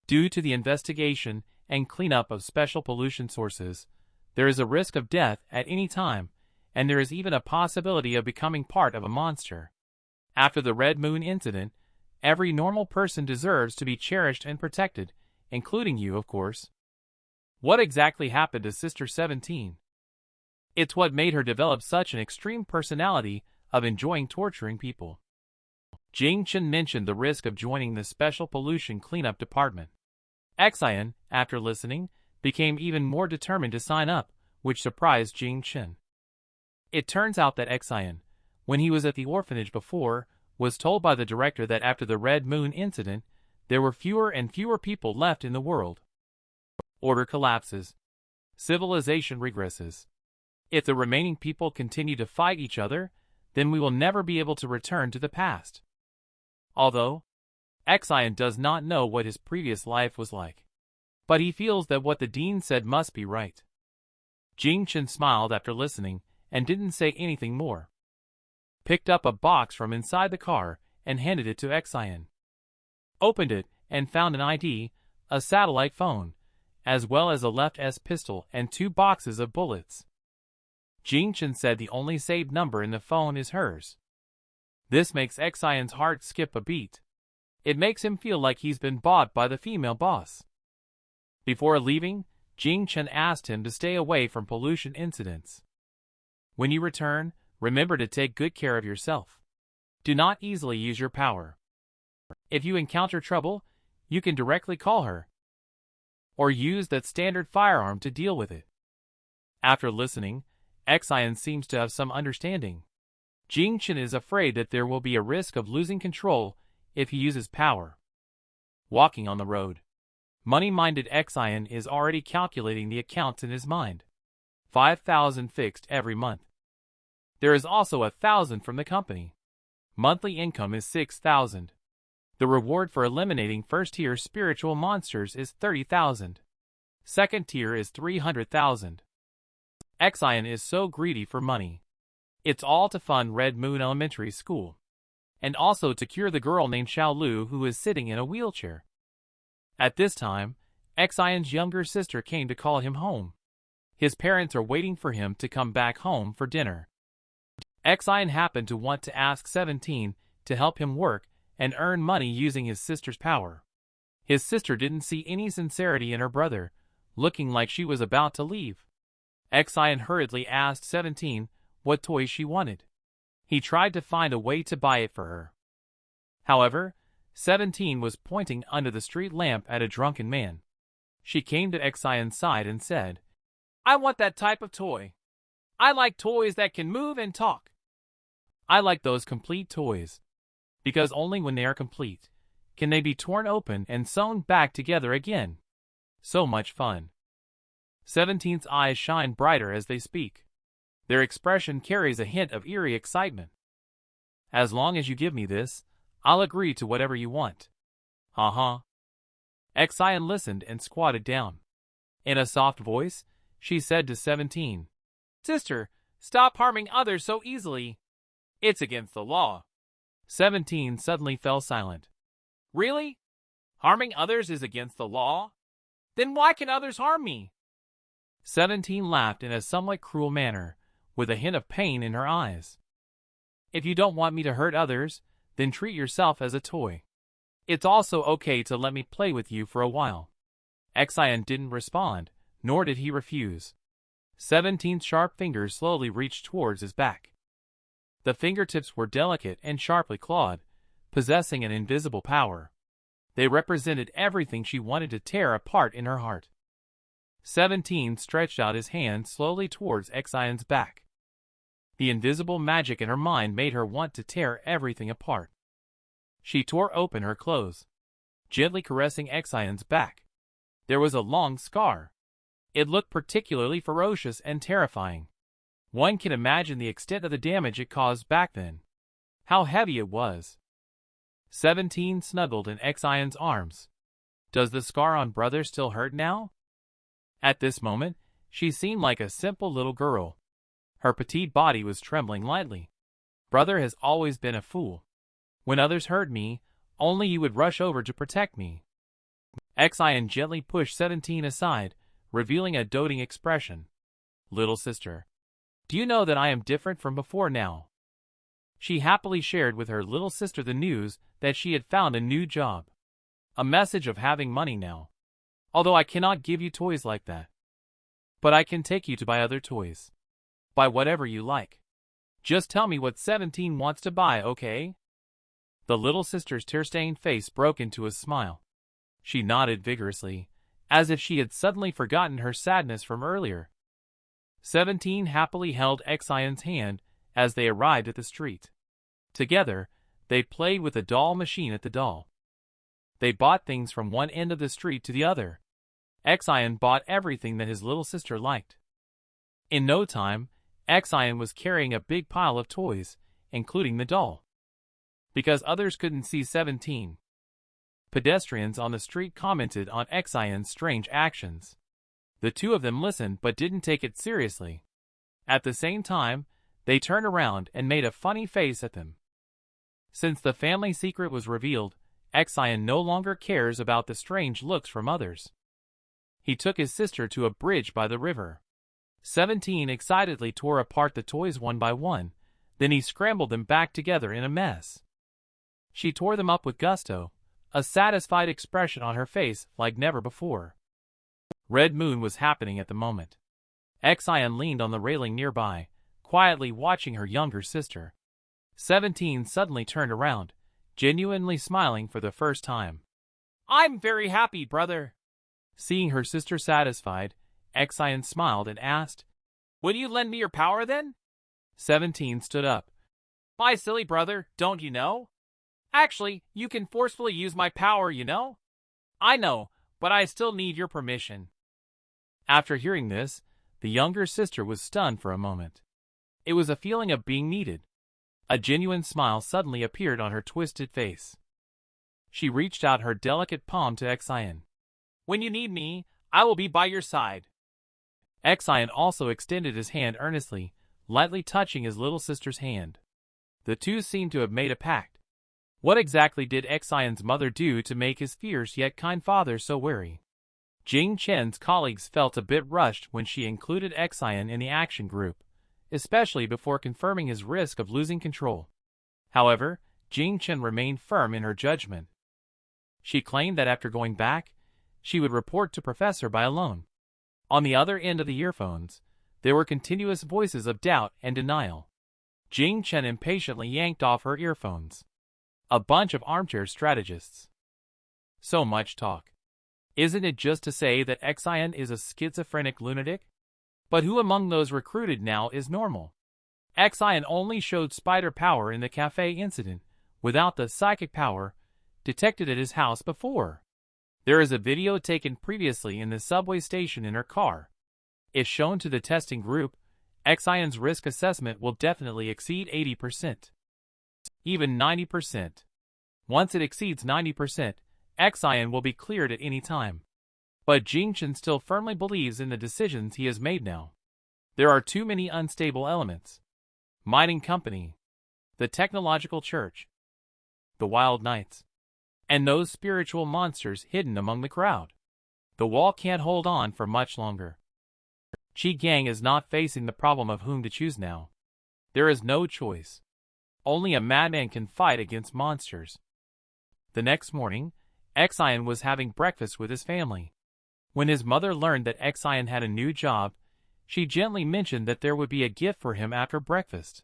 Due to the investigation and cleanup of special pollution sources, there is a risk of death at any time, and there is even a possibility of becoming part of a monster. After the Red Moon incident, every normal person deserves to be cherished and protected, including you, of course. What exactly happened to Sister 17? It's what made her develop such an extreme personality of enjoying torturing people. Jing Chen mentioned the risk of joining the Special Pollution Cleanup Department. Xian, after listening, became even more determined to sign up, which surprised Jing Chen. It turns out that Xian, when he was at the orphanage before, was told by the director that after the Red Moon incident, there were fewer and fewer people left in the world. Order collapses. Civilization regresses. If the remaining people continue to fight each other, then we will never be able to return to the past. Although, Xian does not know what his previous life was like. But he feels that what the dean said must be right. Jing Chen smiled after listening and didn't say anything more. Picked up a box from inside the car and handed it to Xian. Opened it and found an ID, a satellite phone, as well as a left-S pistol and 2 boxes of bullets. Jing Chen said the only saved number in the phone is hers. This makes Xian's heart skip a beat. It makes him feel like he's been bought by the female boss. Before leaving, Jing Chen asked him to stay away from pollution incidents. When you return, remember to take good care of yourself. Do not easily use your power. If you encounter trouble, you can directly call her, or use that standard firearm to deal with it. After listening, Xian seems to have some understanding. Jing Chen is afraid that there will be a risk of losing control if he uses power. Walking on the road. Money-minded Xian is already calculating the accounts in his mind. 5,000 fixed every month. There is also 1,000 from the company. Monthly income is 6,000. The reward for eliminating first-tier spiritual monsters is 30,000. Second tier is 300,000. Xian is so greedy for money. It's all to fund Red Moon Elementary School, and also to cure the girl named Xiao Lu who is sitting in a wheelchair. At this time, Xian's younger sister came to call him home. His parents are waiting for him to come back home for dinner. Xian happened to want to ask 17 to help him work and earn money using his sister's power. His sister didn't see any sincerity in her brother, looking like she was about to leave. Xian hurriedly asked 17 what toy she wanted. He tried to find a way to buy it for her. However, 17 was pointing under the street lamp at a drunken man. She came to Xian's side and said, "I want that type of toy. I like toys that can move and talk. I like those complete toys. Because only when they are complete can they be torn open and sewn back together again. So much fun." 17's eyes shine brighter as they speak. Their expression carries a hint of eerie excitement. "As long as you give me this, I'll agree to whatever you want." Uh-huh. Xian listened and squatted down. In a soft voice, she said to 17, "Sister, stop harming others so easily. It's against the law." 17 suddenly fell silent. "Really? Harming others is against the law? Then why can others harm me?" 17 laughed in a somewhat cruel manner, with a hint of pain in her eyes. "If you don't want me to hurt others, then treat yourself as a toy. It's also okay to let me play with you for a while." Xian didn't respond, nor did he refuse. 17's sharp fingers slowly reached towards his back. The fingertips were delicate and sharply clawed, possessing an invisible power. They represented everything she wanted to tear apart in her heart. 17 stretched out his hand slowly towards Xian's back. The invisible magic in her mind made her want to tear everything apart. She tore open her clothes, gently caressing Xian's back. There was a long scar. It looked particularly ferocious and terrifying. One can imagine the extent of the damage it caused back then. How heavy it was. 17 snuggled in Xian's arms. Does the scar on brother still hurt now? At this moment, she seemed like a simple little girl. Her petite body was trembling lightly. Brother has always been a fool. When others hurt me, only you would rush over to protect me. Xian gently pushed 17 aside, revealing a doting expression. Little sister, do you know that I am different from before now? She happily shared with her little sister the news that she had found a new job. A message of having money now. Although I cannot give you toys like that. But I can take you to buy other toys. Buy whatever you like. Just tell me what 17 wants to buy, okay? The little sister's tear-stained face broke into a smile. She nodded vigorously, as if she had suddenly forgotten her sadness from earlier. 17 happily held Xian's hand as they arrived at the street. Together, they played with a doll machine at the doll. They bought things from one end of the street to the other. Xian bought everything that his little sister liked. In no time, Xian was carrying a big pile of toys, including the doll. Because others couldn't see 17. Pedestrians on the street commented on Xian's strange actions. The two of them listened but didn't take it seriously. At the same time, they turned around and made a funny face at them. Since the family secret was revealed, Xian no longer cares about the strange looks from others. He took his sister to a bridge by the river. 17 excitedly tore apart the toys one by one, then he scrambled them back together in a mess. She tore them up with gusto, a satisfied expression on her face like never before. Red Moon was happening at the moment. Xian leaned on the railing nearby, quietly watching her younger sister. 17 suddenly turned around, genuinely smiling for the first time. I'm very happy, brother. Seeing her sister satisfied, Xian smiled and asked, Will you lend me your power then? 17 stood up. My silly brother, don't you know? Actually, you can forcefully use my power, you know? I know, but I still need your permission. After hearing this, the younger sister was stunned for a moment. It was a feeling of being needed. A genuine smile suddenly appeared on her twisted face. She reached out her delicate palm to Xian. When you need me, I will be by your side. Xian also extended his hand earnestly, lightly touching his little sister's hand. The two seemed to have made a pact. What exactly did Xian's mother do to make his fierce yet kind father so wary? Jing Chen's colleagues felt a bit rushed when she included Xian in the action group, especially before confirming his risk of losing control. However, Jing Chen remained firm in her judgment. She claimed that after going back, she would report to Professor by alone. On the other end of the earphones, there were continuous voices of doubt and denial. Jing Chen impatiently yanked off her earphones. A bunch of armchair strategists. So much talk. Isn't it just to say that Xian is a schizophrenic lunatic? But who among those recruited now is normal? Xian only showed spider power in the cafe incident, without the psychic power detected at his house before. There is a video taken previously in the subway station in her car. If shown to the testing group, Xian's risk assessment will definitely exceed 80%. Even 90%. Once it exceeds 90%, Xian will be cleared at any time. But Jingchen still firmly believes in the decisions he has made now. There are too many unstable elements. Mining company, the technological church, the wild knights, and those spiritual monsters hidden among the crowd. The wall can't hold on for much longer. Qi Gang is not facing the problem of whom to choose now. There is no choice. Only a madman can fight against monsters. The next morning, Xian was having breakfast with his family. When his mother learned that Xian had a new job, she gently mentioned that there would be a gift for him after breakfast.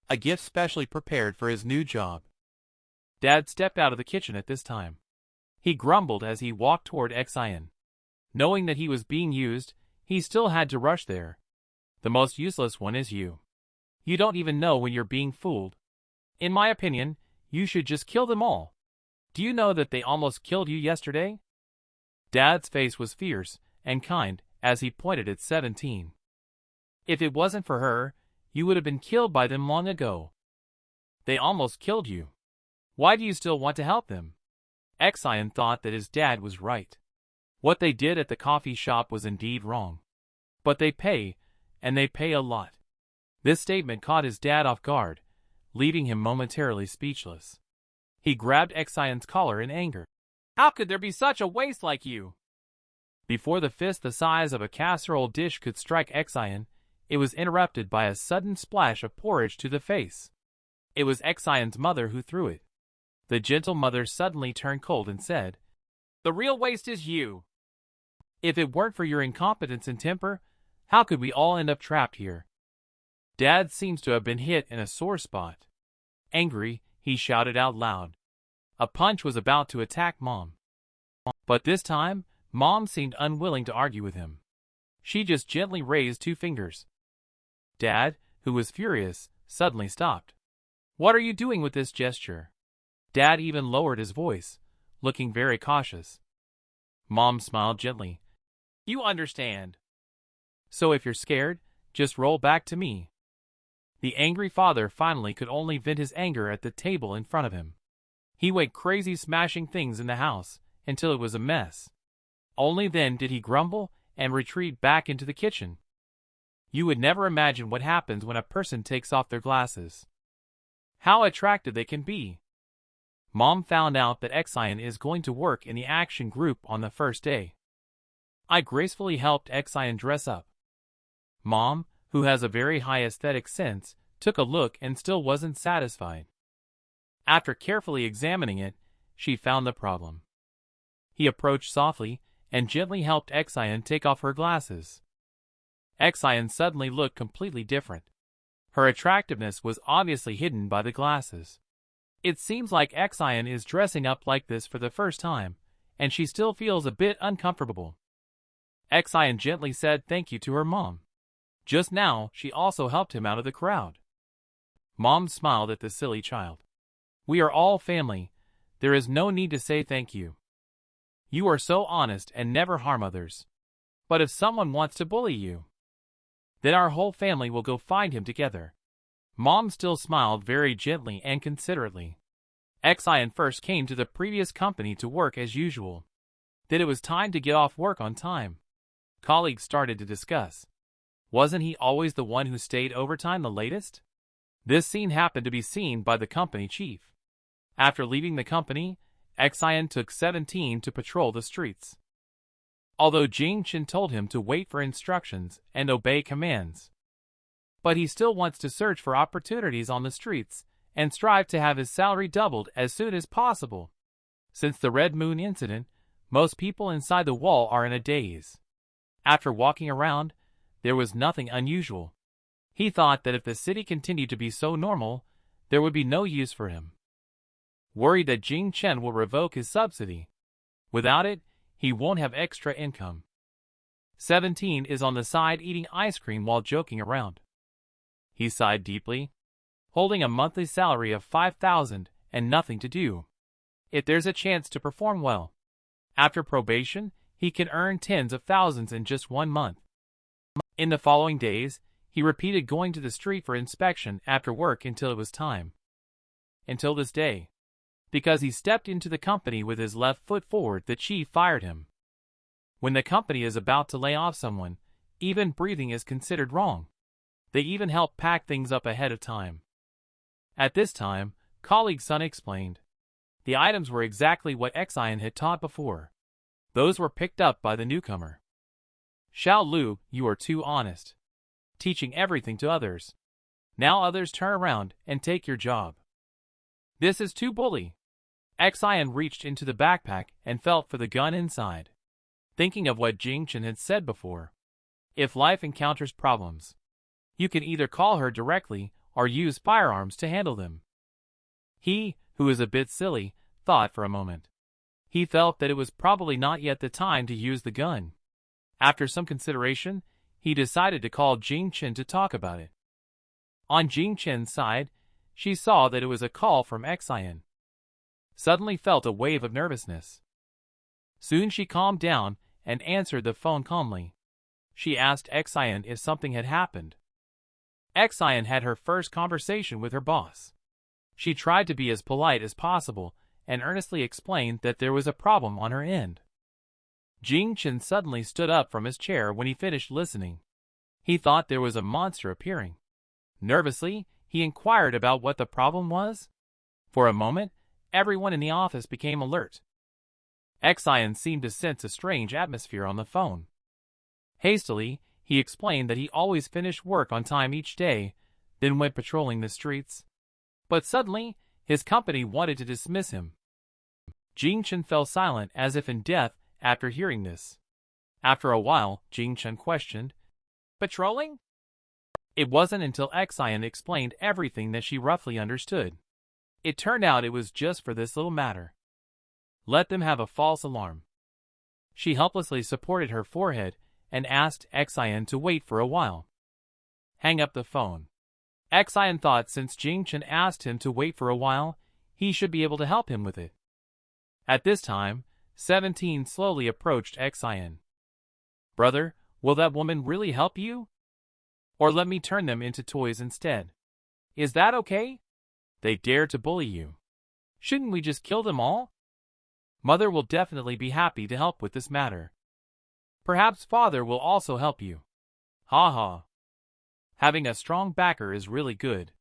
A gift specially prepared for his new job. Dad stepped out of the kitchen at this time. He grumbled as he walked toward Xian. Knowing that he was being used, he still had to rush there. The most useless one is you. You don't even know when you're being fooled. In my opinion, you should just kill them all. Do you know that they almost killed you yesterday? Dad's face was fierce and kind as he pointed at 17. If it wasn't for her, you would have been killed by them long ago. They almost killed you. Why do you still want to help them? Xian thought that his dad was right. What they did at the coffee shop was indeed wrong. But they pay, and they pay a lot. This statement caught his dad off guard, leaving him momentarily speechless. He grabbed Xian's collar in anger. How could there be such a waste like you? Before the fist the size of a casserole dish could strike Exion, it was interrupted by a sudden splash of porridge to the face. It was Exion's mother who threw it. The gentle mother suddenly turned cold and said, "The real waste is you. If it weren't for your incompetence and temper, how could we all end up trapped here?" Dad seems to have been hit in a sore spot. Angry, he shouted out loud. A punch was about to attack Mom. But this time, Mom seemed unwilling to argue with him. She just gently raised 2 fingers. Dad, who was furious, suddenly stopped. "What are you doing with this gesture?" Dad even lowered his voice, looking very cautious. Mom smiled gently. "You understand. So if you're scared, just roll back to me." The angry father finally could only vent his anger at the table in front of him. He went crazy smashing things in the house until it was a mess. Only then did he grumble and retreat back into the kitchen. You would never imagine what happens when a person takes off their glasses. How attractive they can be. Mom found out that Exion is going to work in the action group on the first day. I gracefully helped Exion dress up. Mom, who has a very high aesthetic sense, took a look and still wasn't satisfied. After carefully examining it, she found the problem. He approached softly and gently helped Exion take off her glasses. Exion suddenly looked completely different. Her attractiveness was obviously hidden by the glasses. It seems like Exion is dressing up like this for the first time, and she still feels a bit uncomfortable. Exion gently said thank you to her mom. Just now, she also helped him out of the crowd. Mom smiled at the silly child. "We are all family. There is no need to say thank you. You are so honest and never harm others. But if someone wants to bully you, then our whole family will go find him together." Mom still smiled very gently and considerately. Exion first came to the previous company to work as usual. Then it was time to get off work on time. Colleagues started to discuss. Wasn't he always the one who stayed overtime the latest? This scene happened to be seen by the company chief. After leaving the company, Exion took 17 to patrol the streets. Although Jing Chen told him to wait for instructions and obey commands. But he still wants to search for opportunities on the streets and strive to have his salary doubled as soon as possible. Since the Red Moon incident, most people inside the wall are in a daze. After walking around, there was nothing unusual. He thought that if the city continued to be so normal, there would be no use for him. Worried that Jing Chen will revoke his subsidy. Without it, he won't have extra income. 17 is on the side eating ice cream while joking around. He sighed deeply. Holding a monthly salary of 5,000 and nothing to do. If there's a chance to perform well. After probation, he can earn tens of thousands in just 1 month. In the following days, he repeated going to the street for inspection after work until it was time. Until this day. Because he stepped into the company with his left foot forward, the chief fired him. When the company is about to lay off someone, even breathing is considered wrong. They even help pack things up ahead of time. At this time, colleague Sun explained. The items were exactly what Exion had taught before. Those were picked up by the newcomer. Xiao Lu, you are too honest. Teaching everything to others. Now others turn around and take your job. This is too bully. Exion reached into the backpack and felt for the gun inside. Thinking of what Jing Chen had said before. If life encounters problems, you can either call her directly or use firearms to handle them. He, who is a bit silly, thought for a moment. He felt that it was probably not yet the time to use the gun. After some consideration, he decided to call Jing Chen to talk about it. On Jing Chen's side, she saw that it was a call from Exion. Suddenly felt a wave of nervousness. Soon she calmed down and answered the phone calmly. She asked Exion if something had happened. Exion had her first conversation with her boss. She tried to be as polite as possible and earnestly explained that there was a problem on her end. Jing Chen suddenly stood up from his chair when he finished listening. He thought there was a monster appearing. Nervously, he inquired about what the problem was. For a moment, everyone in the office became alert. Exion seemed to sense a strange atmosphere on the phone. Hastily, he explained that he always finished work on time each day, then went patrolling the streets. But suddenly, his company wanted to dismiss him. Jing Chen fell silent as if in death after hearing this. After a while, Jing Chen questioned, "Patrolling?" It wasn't until Exion explained everything that she roughly understood. It turned out it was just for this little matter. Let them have a false alarm. She helplessly supported her forehead and asked Exion to wait for a while. Hang up the phone. Exion thought since Jing Chen asked him to wait for a while, he should be able to help him with it. At this time, 17 slowly approached Exion. "Brother, will that woman really help you? Or let me turn them into toys instead. Is that okay? They dare to bully you. Shouldn't we just kill them all? Mother will definitely be happy to help with this matter. Perhaps father will also help you. Ha ha. Having a strong backer is really good."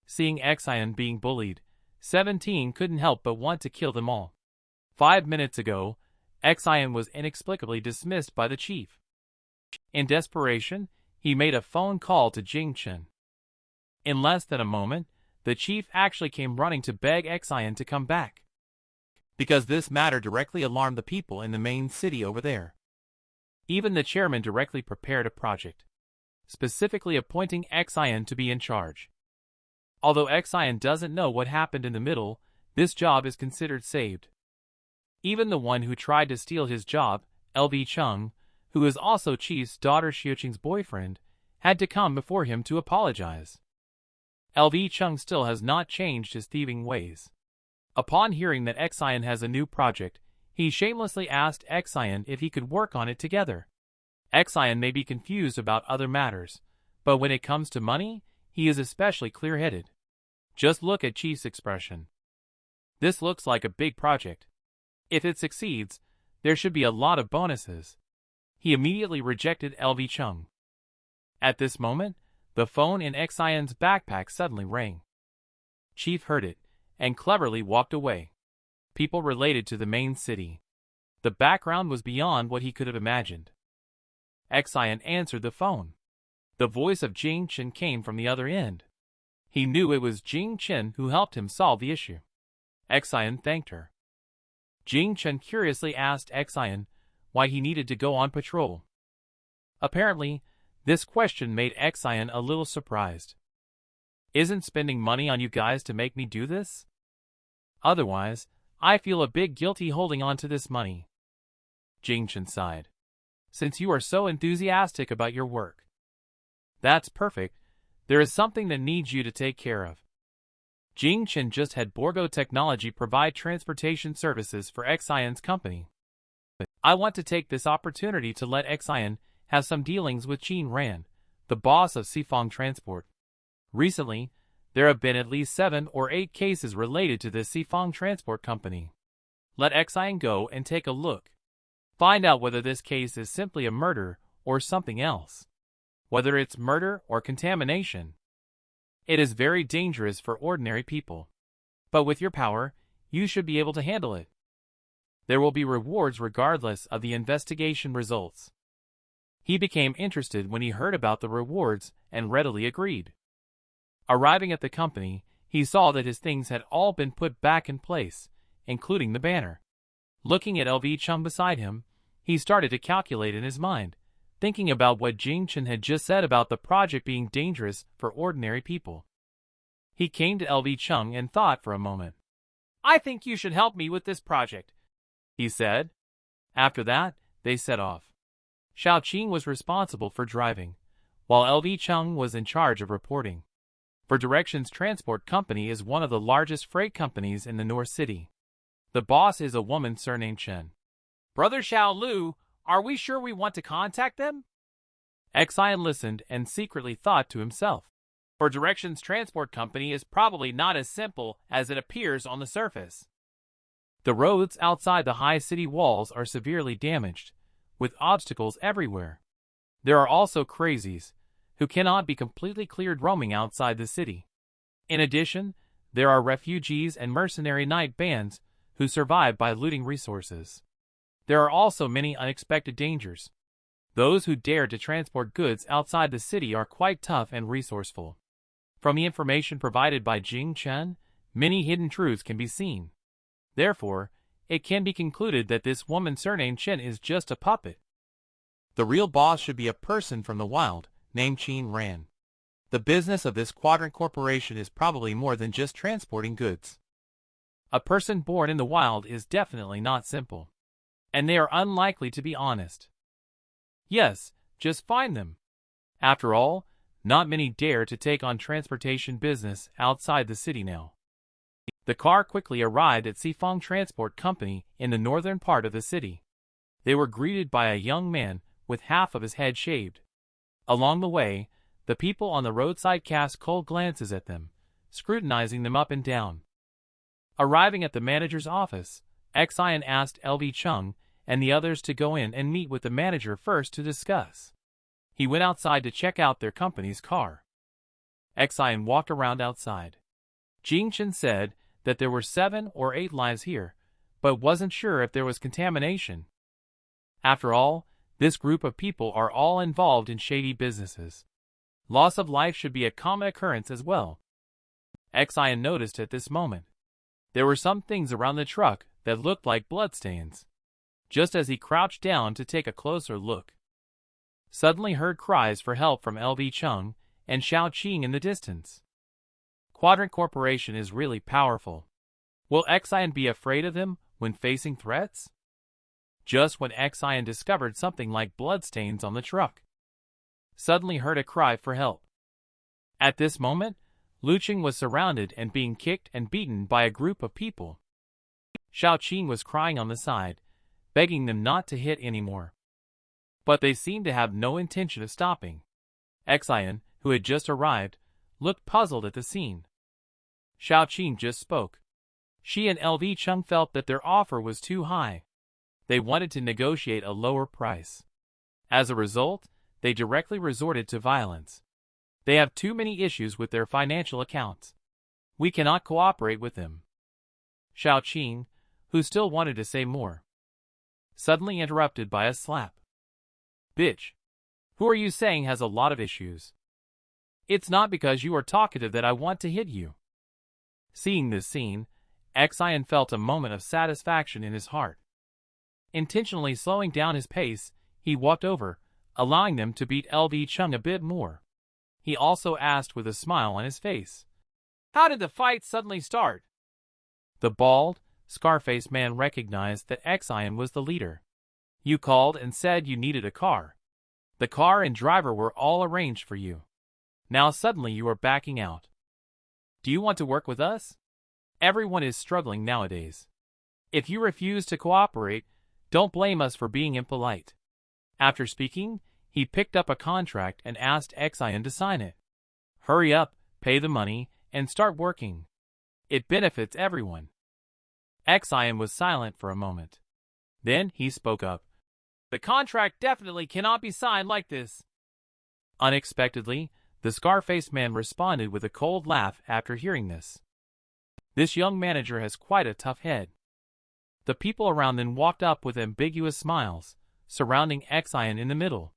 Seeing Exion being bullied, 17 couldn't help but want to kill them all. 5 minutes ago, Exion was inexplicably dismissed by the chief. In desperation, he made a phone call to Jing Chen. In less than a moment, the chief actually came running to beg Exion to come back, because this matter directly alarmed the people in the main city over there. Even the chairman directly prepared a project, specifically appointing Exion to be in charge. Although Exion doesn't know what happened in the middle, this job is considered saved. Even the one who tried to steal his job, LV Chung, who is also Chief's daughter Xiuqing's boyfriend, had to come before him to apologize. LV Chung still has not changed his thieving ways. Upon hearing that Exion has a new project, he shamelessly asked Exion if he could work on it together. Exion may be confused about other matters, but when it comes to money, he is especially clear-headed. Just look at Chief's expression. This looks like a big project. If it succeeds, there should be a lot of bonuses. He immediately rejected LV Chung. At this moment, the phone in Exion's backpack suddenly rang. Chief heard it, and cleverly walked away. People related to the main city. The background was beyond what he could have imagined. Exion answered the phone. The voice of Jing Chen came from the other end. He knew it was Jing Chen who helped him solve the issue. Exion thanked her. Jing Chen curiously asked Exion why he needed to go on patrol. Apparently, this question made Exion a little surprised. "Isn't spending money on you guys to make me do this? Otherwise, I feel a bit guilty holding on to this money." Jing Chen sighed. "Since you are so enthusiastic about your work." "That's perfect. There is something that needs you to take care of." Jing Chen just had Borgo Technology provide transportation services for Exion's company. "I want to take this opportunity to let Exion have some dealings with Qin Ran, the boss of Sifong Transport. Recently, there have been at least 7 or 8 cases related to this Sifong Transport company. Let Exion go and take a look. Find out whether this case is simply a murder or something else. Whether it's murder or contamination. It is very dangerous for ordinary people. But with your power, you should be able to handle it. There will be rewards regardless of the investigation results." He became interested when he heard about the rewards and readily agreed. Arriving at the company, he saw that his things had all been put back in place, including the banner. Looking at LV Chung beside him, he started to calculate in his mind, thinking about what Jing Chen had just said about the project being dangerous for ordinary people. He came to LV Chung and thought for a moment. "I think you should help me with this project," he said. After that, they set off. Xiao Qing was responsible for driving, while LV Chung was in charge of reporting. For Directions Transport Company is one of the largest freight companies in the North City. The boss is a woman surnamed Chen. "Brother Xiao Lu, are we sure we want to contact them?" Exion listened and secretly thought to himself. For Directions Transport Company is probably not as simple as it appears on the surface. The roads outside the high city walls are severely damaged, with obstacles everywhere. There are also crazies, who cannot be completely cleared roaming outside the city. In addition, there are refugees and mercenary night bands, who survive by looting resources. There are also many unexpected dangers. Those who dare to transport goods outside the city are quite tough and resourceful. From the information provided by Jing Chen, many hidden truths can be seen. Therefore, it can be concluded that this woman surnamed Chen is just a puppet. The real boss should be a person from the wild, named Qin Ran. The business of this Quadrant Corporation is probably more than just transporting goods. A person born in the wild is definitely not simple. And they are unlikely to be honest. Yes, just find them. After all, not many dare to take on transportation business outside the city now. The car quickly arrived at Sifong Transport Company in the northern part of the city. They were greeted by a young man with half of his head shaved. Along the way, the people on the roadside cast cold glances at them, scrutinizing them up and down. Arriving at the manager's office, Xian asked LV Chung and the others to go in and meet with the manager first to discuss. He went outside to check out their company's car. Xian walked around outside. Jingchen said that there were 7 or 8 lives here, but wasn't sure if there was contamination. After all, this group of people are all involved in shady businesses. Loss of life should be a common occurrence as well. Xian noticed at this moment. There were some things around the truck that looked like bloodstains. Just as he crouched down to take a closer look, suddenly heard cries for help from LV Chung and Xiao Qing in the distance. Quadrant Corporation is really powerful. Will Xian be afraid of them when facing threats? Just when Xian discovered something like bloodstains on the truck, suddenly heard a cry for help. At this moment, Luqing was surrounded and being kicked and beaten by a group of people. Xiao Qing was crying on the side, begging them not to hit anymore. But they seemed to have no intention of stopping. Xian, who had just arrived, looked puzzled at the scene. Xiao Qing just spoke. She and LV Chung felt that their offer was too high. They wanted to negotiate a lower price. As a result, they directly resorted to violence. They have too many issues with their financial accounts. We cannot cooperate with them. Xiao Qing, who still wanted to say more, suddenly interrupted by a slap. Bitch! Who are you saying has a lot of issues? It's not because you are talkative that I want to hit you. Seeing this scene, Xian felt a moment of satisfaction in his heart. Intentionally slowing down his pace, he walked over, allowing them to beat LV Chung a bit more. He also asked with a smile on his face, "How did the fight suddenly start?" The bald, scar-faced man recognized that Xian was the leader. "You called and said you needed a car. The car and driver were all arranged for you. Now suddenly you are backing out. Do you want to work with us? Everyone is struggling nowadays. If you refuse to cooperate, don't blame us for being impolite." After speaking, he picked up a contract and asked Xian to sign it. "Hurry up, pay the money, and start working. It benefits everyone." Xian was silent for a moment. Then he spoke up. "The contract definitely cannot be signed like this." Unexpectedly, the scar-faced man responded with a cold laugh after hearing this. This young manager has quite a tough head. The people around them walked up with ambiguous smiles, surrounding Xian in the middle.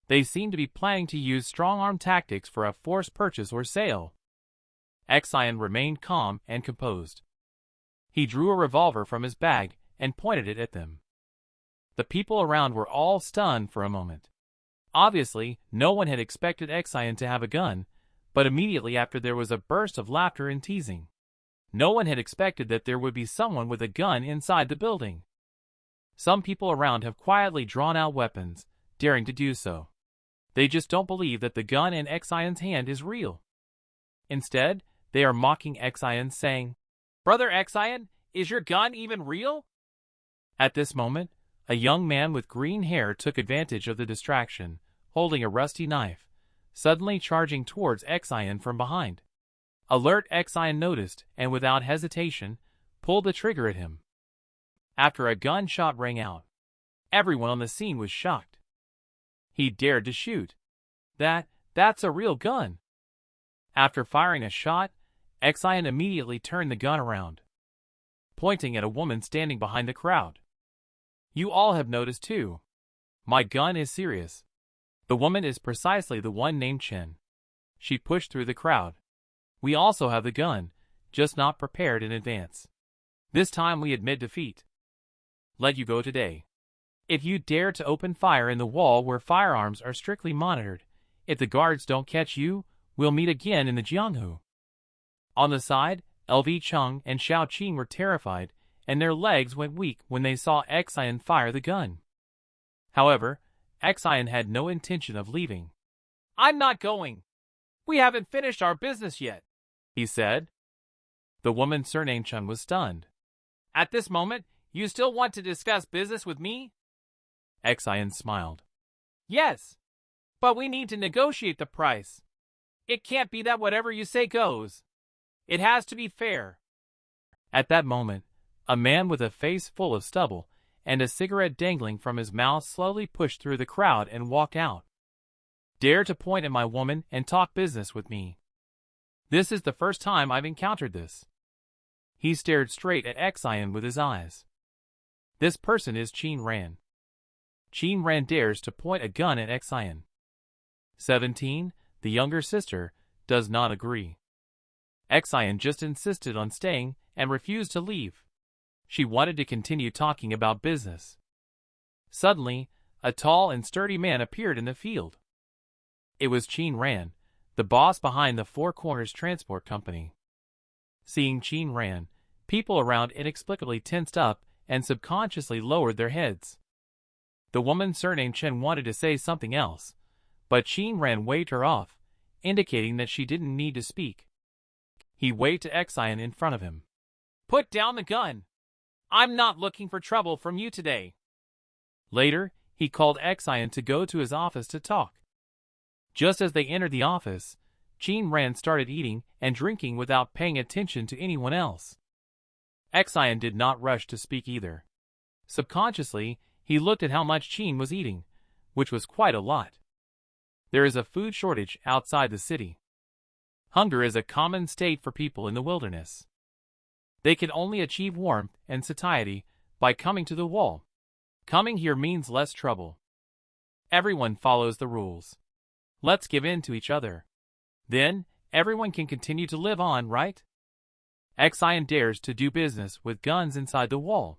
They seemed to be planning to use strong-arm tactics for a forced purchase or sale. Xian remained calm and composed. He drew a revolver from his bag and pointed it at them. The people around were all stunned for a moment. Obviously, no one had expected Xian to have a gun, but immediately after there was a burst of laughter and teasing. No one had expected that there would be someone with a gun inside the building. Some people around have quietly drawn out weapons, daring to do so. They just don't believe that the gun in Xian's hand is real. Instead, they are mocking Xian, saying, "Brother Xian, is your gun even real?" At this moment, a young man with green hair took advantage of the distraction, holding a rusty knife, suddenly charging towards Xian from behind. Alert Xian noticed and without hesitation, pulled the trigger at him. After a gunshot rang out, everyone on the scene was shocked. He dared to shoot. That's a real gun. After firing a shot, Xian immediately turned the gun around, pointing at a woman standing behind the crowd. You all have noticed too. My gun is serious. The woman is precisely the one named Chen. She pushed through the crowd. We also have the gun, just not prepared in advance. This time we admit defeat. Let you go today. If you dare to open fire in the wall where firearms are strictly monitored, if the guards don't catch you, we'll meet again in the Jianghu. On the side, LV Chung and Xiao Qing were terrified, and their legs went weak when they saw Xian fire the gun. However, Xian had no intention of leaving. I'm not going. We haven't finished our business yet, he said. The woman surnamed Chen was stunned. At this moment, you still want to discuss business with me? Xian smiled. Yes, but we need to negotiate the price. It can't be that whatever you say goes. It has to be fair. At that moment, a man with a face full of stubble and a cigarette dangling from his mouth slowly pushed through the crowd and walked out. Dare to point at my woman and talk business with me. This is the first time I've encountered this. He stared straight at Xian with his eyes. This person is Qin Ran. Qin Ran dares to point a gun at Xian. 17, the younger sister, does not agree. Xian just insisted on staying and refused to leave. She wanted to continue talking about business. Suddenly, a tall and sturdy man appeared in the field. It was Qin Ran, the boss behind the Four Corners Transport Company. Seeing Qin Ran, people around inexplicably tensed up and subconsciously lowered their heads. The woman surnamed Chen wanted to say something else, but Qin Ran waved her off, indicating that she didn't need to speak. He waved to Xian in front of him. Put down the gun. I'm not looking for trouble from you today. Later, he called Xian to go to his office to talk. Just as they entered the office, Qin Ran started eating and drinking without paying attention to anyone else. Xian did not rush to speak either. Subconsciously, he looked at how much Qin was eating, which was quite a lot. There is a food shortage outside the city. Hunger is a common state for people in the wilderness. They can only achieve warmth and satiety by coming to the wall. Coming here means less trouble. Everyone follows the rules. Let's give in to each other. Then, everyone can continue to live on, right? Xian dares to do business with guns inside the wall.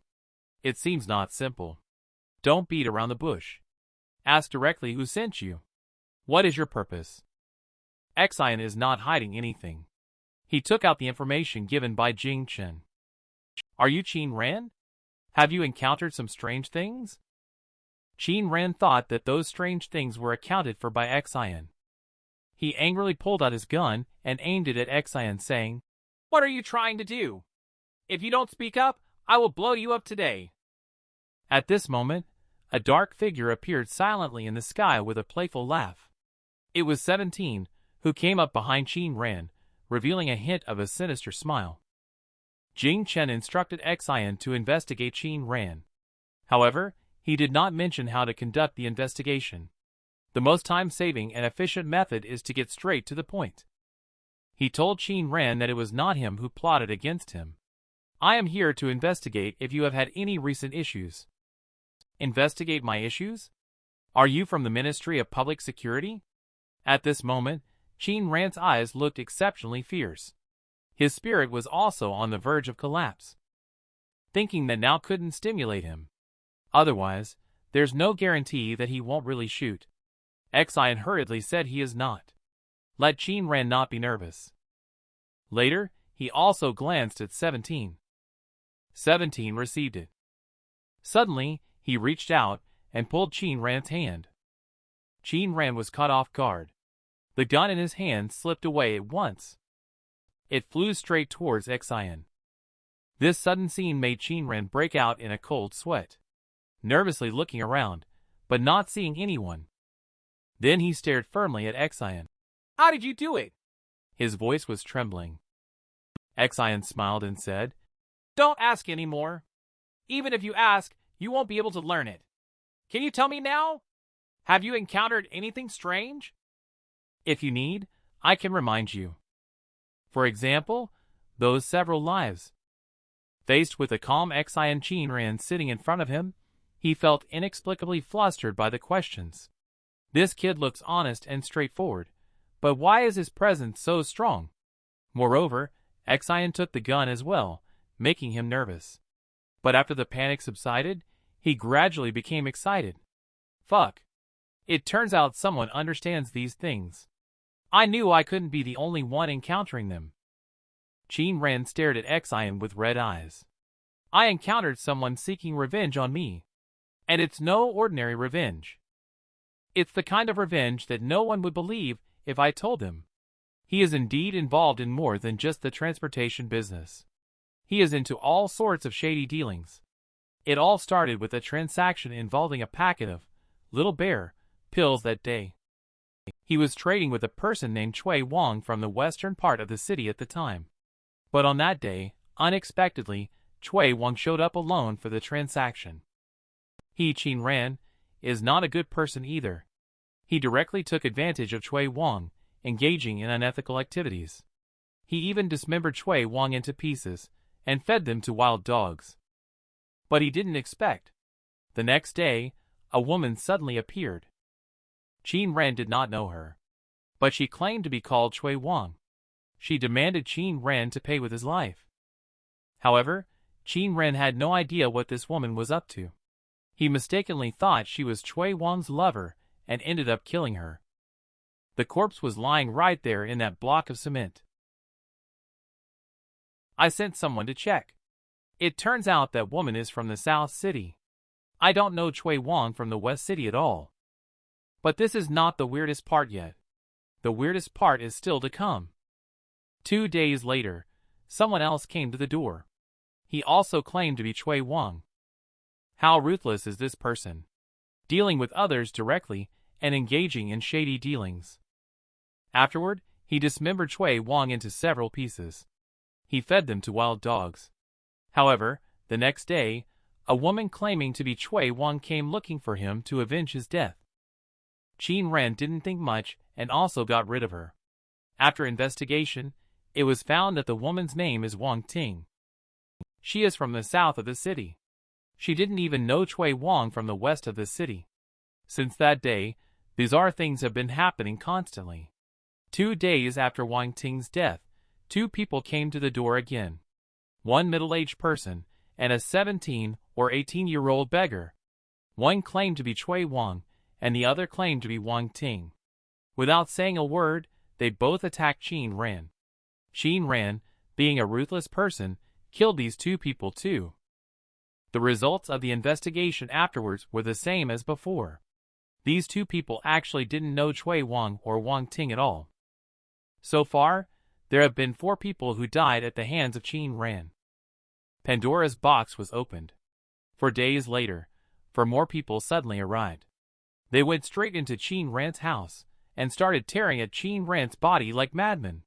It seems not simple. Don't beat around the bush. Ask directly who sent you. What is your purpose? Xian is not hiding anything. He took out the information given by Jing Chen. Are you Qin Ran? Have you encountered some strange things? Qin Ran thought that those strange things were accounted for by Xian. He angrily pulled out his gun and aimed it at Xian, saying, What are you trying to do? If you don't speak up, I will blow you up today. At this moment, a dark figure appeared silently in the sky with a playful laugh. It was 17, who came up behind Qin Ran, revealing a hint of a sinister smile. Jing Chen instructed Xian to investigate Qin Ran. However, he did not mention how to conduct the investigation. The most time-saving and efficient method is to get straight to the point. He told Qin Ran that it was not him who plotted against him. I am here to investigate if you have had any recent issues. Investigate my issues? Are you from the Ministry of Public Security? At this moment, Qin Ran's eyes looked exceptionally fierce. His spirit was also on the verge of collapse. Thinking that now couldn't stimulate him. Otherwise, there's no guarantee that he won't really shoot. Xian hurriedly said he is not. Let Qin Ran not be nervous. Later, he also glanced at 17. 17 received it. Suddenly, he reached out and pulled Qin Ran's hand. Qin Ran was caught off guard. The gun in his hand slipped away at once. It flew straight towards Xian. This sudden scene made Qin Ran break out in a cold sweat, nervously looking around, but not seeing anyone. Then he stared firmly at Xian. How did you do it? His voice was trembling. Xian smiled and said, Don't ask anymore. Even if you ask, you won't be able to learn it. Can you tell me now? Have you encountered anything strange? If you need, I can remind you. For example, those several lives. Faced with a calm Xian Qin Ran sitting in front of him, He felt inexplicably flustered by the questions. This kid looks honest and straightforward, but why is his presence so strong? Moreover, Xian took the gun as well, making him nervous. But after the panic subsided, he gradually became excited. Fuck. It turns out someone understands these things. I knew I couldn't be the only one encountering them. Qin Ran stared at Xian with red eyes. I encountered someone seeking revenge on me. And it's no ordinary revenge. It's the kind of revenge that no one would believe if I told them. He is indeed involved in more than just the transportation business. He is into all sorts of shady dealings. It all started with a transaction involving a packet of Little Bear pills that day. He was trading with a person named Chui Wang from the western part of the city at the time. But on that day, unexpectedly, Chui Wang showed up alone for the transaction. He, Qin Ran, is not a good person either. He directly took advantage of Chui Wang, engaging in unethical activities. He even dismembered Chui Wang into pieces and fed them to wild dogs. But he didn't expect. The next day, a woman suddenly appeared. Qin Ran did not know her, but she claimed to be called Chui Wang. She demanded Qin Ran to pay with his life. However, Qin Ran had no idea what this woman was up to. He mistakenly thought she was Chui Wang's lover and ended up killing her. The corpse was lying right there in that block of cement. I sent someone to check. It turns out that woman is from the South City. I don't know Chui Wang from the West City at all. But this is not the weirdest part yet. The weirdest part is still to come. 2 days later, someone else came to the door. He also claimed to be Chui Wang. How ruthless is this person? Dealing with others directly and engaging in shady dealings. Afterward, he dismembered Chui Wang into several pieces. He fed them to wild dogs. However, the next day, a woman claiming to be Chui Wang came looking for him to avenge his death. Qin Ran didn't think much and also got rid of her. After investigation, it was found that the woman's name is Wang Ting. She is from the south of the city. She didn't even know Chui Wang from the west of the city. Since that day, bizarre things have been happening constantly. 2 days after Wang Ting's death, 2 people came to the door again. One middle-aged person and a 17 or 18-year-old beggar. One claimed to be Chui Wang, and the other claimed to be Wang Ting. Without saying a word, they both attacked Qin Ran. Qin Ran, being a ruthless person, killed these 2 people too. The results of the investigation afterwards were the same as before. These 2 people actually didn't know Chui Wang or Wang Ting at all. So far, there have been 4 people who died at the hands of Qin Ran. Pandora's box was opened. 4 days later, 4 more people suddenly arrived. They went straight into Qin Ran's house and started tearing at Qin Ran's body like madmen.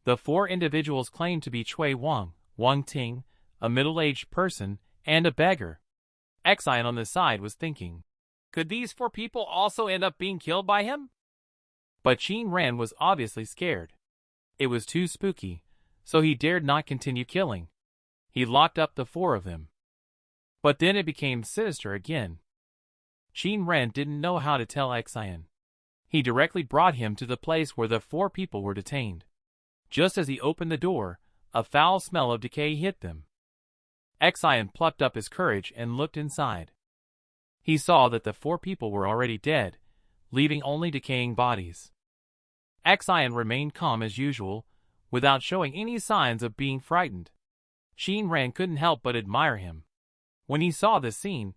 The 4 individuals claimed to be Chui Wang, Wang Ting, a middle-aged person, and a beggar. Xian on the side was thinking, could these 4 people also end up being killed by him? But Qin Ran was obviously scared. It was too spooky, so he dared not continue killing. He locked up the 4 of them. But then it became sinister again. Qin Ran didn't know how to tell Xian. He directly brought him to the place where the 4 people were detained. Just as he opened the door, a foul smell of decay hit them. Xian plucked up his courage and looked inside. He saw that the 4 people were already dead, leaving only decaying bodies. Xian remained calm as usual, without showing any signs of being frightened. Qin Ran couldn't help but admire him. When he saw this scene,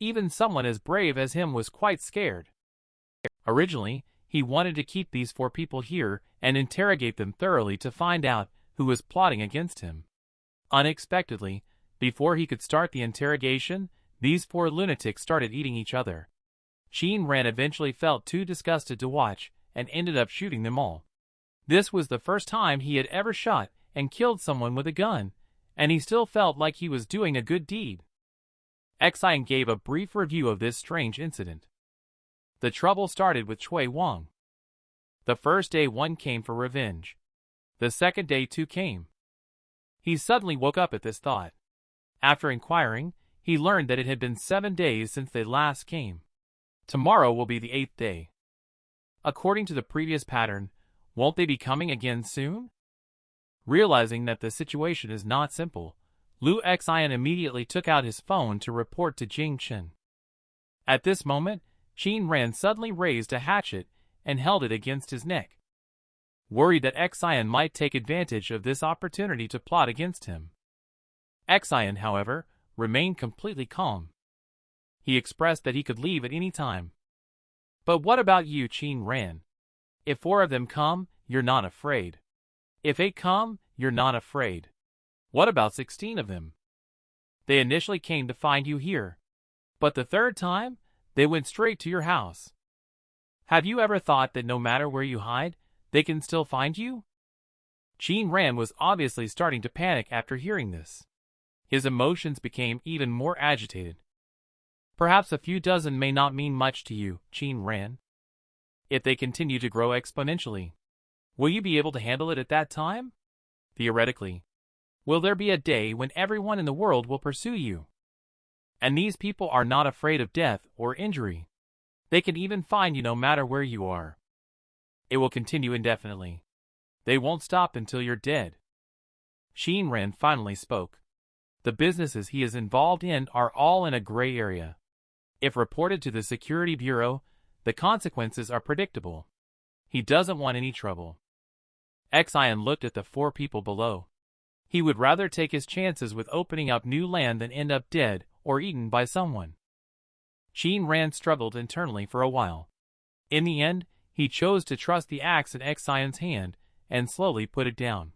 even someone as brave as him was quite scared. Originally, he wanted to keep these 4 people here and interrogate them thoroughly to find out who was plotting against him. Unexpectedly, before he could start the interrogation, these 4 lunatics started eating each other. Qin Ran eventually felt too disgusted to watch and ended up shooting them all. This was the first time he had ever shot and killed someone with a gun, and he still felt like he was doing a good deed. Xian gave a brief review of this strange incident. The trouble started with Chui Wang. The first day 1 came for revenge. The second day 2 came. He suddenly woke up at this thought. After inquiring, he learned that it had been 7 days since they last came. Tomorrow will be the 8th day. According to the previous pattern, won't they be coming again soon? Realizing that the situation is not simple, Liu Xian immediately took out his phone to report to Jing Chen. At this moment, Qin Ran suddenly raised a hatchet and held it against his neck. Worried that Xian might take advantage of this opportunity to plot against him. Xian, however, remained completely calm. He expressed that he could leave at any time. But what about you, Qin Ran? If 4 of them come, you're not afraid. If 8 come, you're not afraid. What about 16 of them? They initially came to find you here. But the 3rd time, they went straight to your house. Have you ever thought that no matter where you hide, they can still find you? Qin Ran was obviously starting to panic after hearing this. His emotions became even more agitated. Perhaps a few dozen may not mean much to you, Qin Ran. If they continue to grow exponentially, will you be able to handle it at that time? Theoretically, will there be a day when everyone in the world will pursue you? And these people are not afraid of death or injury. They can even find you no matter where you are. It will continue indefinitely. They won't stop until you're dead. Qin Ran finally spoke. The businesses he is involved in are all in a gray area. If reported to the Security Bureau, the consequences are predictable. He doesn't want any trouble. Xian looked at the 4 people below. He would rather take his chances with opening up new land than end up dead or eaten by someone. Qin Ran struggled internally for a while. In the end, he chose to trust the axe in Xian's hand and slowly put it down.